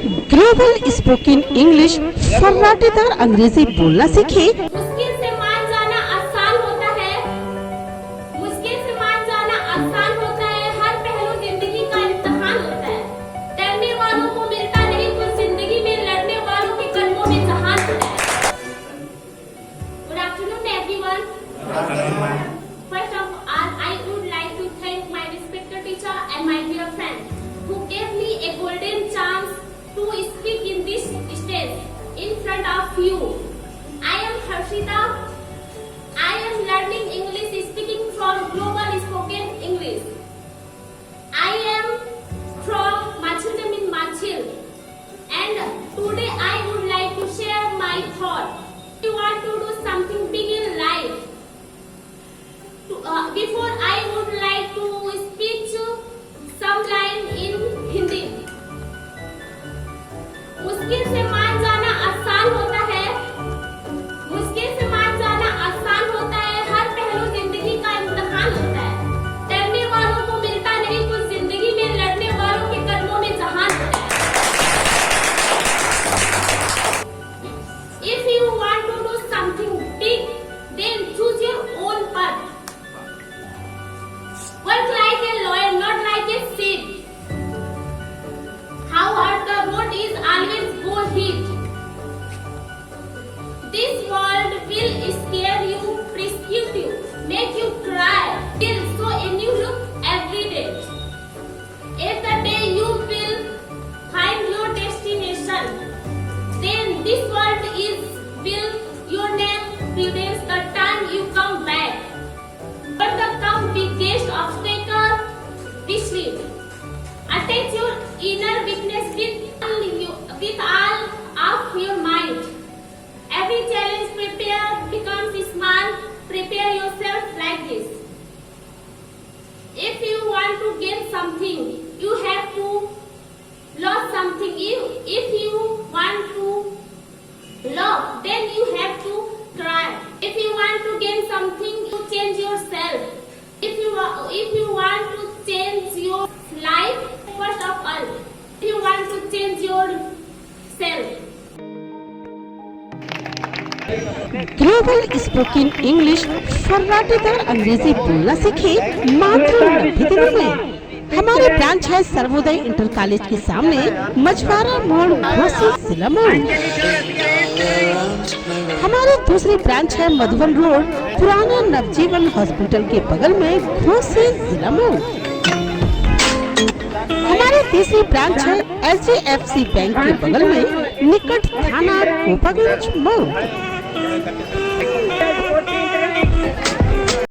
Global spoken English फर्राटेदार अंग्रेजी बोलना सीखे। मुश्किल से मान जाना आसान होता है। मुश्किल से मान जाना आसान होता है। हर पहलू जिंदगी का इम्तिहान होता है। डरने वालों को मिलता नहीं कुछ, जिंदगी में लड़ने वालों के कदमों में जहान होता है। Good afternoon everyone. First of all, I would like to thank my respected teacher and my dear friend who gave me a golden chance to speak in this stage in front of you. I am Harshita. I am learning English speaking from Global Spoken English. I am from Machildam in Machil, and today I would like to share my thought. You want to do something big in life. Before I would like to speak some line in Hindi. मुश्किल से मान जाना आसान होता है। मुश्किल से मान जाना आसान होता है। हर पहलू जिंदगी का इम्तिहान होता है। डरने वालों को मिलता नहीं कुछ, जिंदगी में लड़ने वालों के कदमों में जहान होता है। If you want to do something big, then choose your own path. Work like a lawyer, not like a sheep. How hard the road is, always go hit. This world will scare you, persecute you, make you cry, will show a new look every day. If the day you will find your destination, then this world will your name prevents the time you come back. But the come biggest obstacle, sleep. Attach your inner weakness with all of your mind. Every challenge becomes small. Prepare yourself like this. If you want to gain something, you have to lose something. If you want to love, then you have to cry. If you want to gain something, you change yourself. If you want to change your life, first of all, if you want to change yourself. Global spoken English फर्राटेदार अंग्रेजी बोलना सीखे मात्र 90 दिनों में। हमारी branch है Sarvodaya inter college के सामने, मछुआरा मोड़, घोसी, जिला मोड़। हमारी दूसरी ब्रांच है मधुबन रोड, पुराना नवजीवन हॉस्पिटल के बगल में, घोसी, जिला मोड़। हमारी तीसरी ब्रांच है HDFC बैंक के बगल में, निकट थाना कोपागंज मोड़।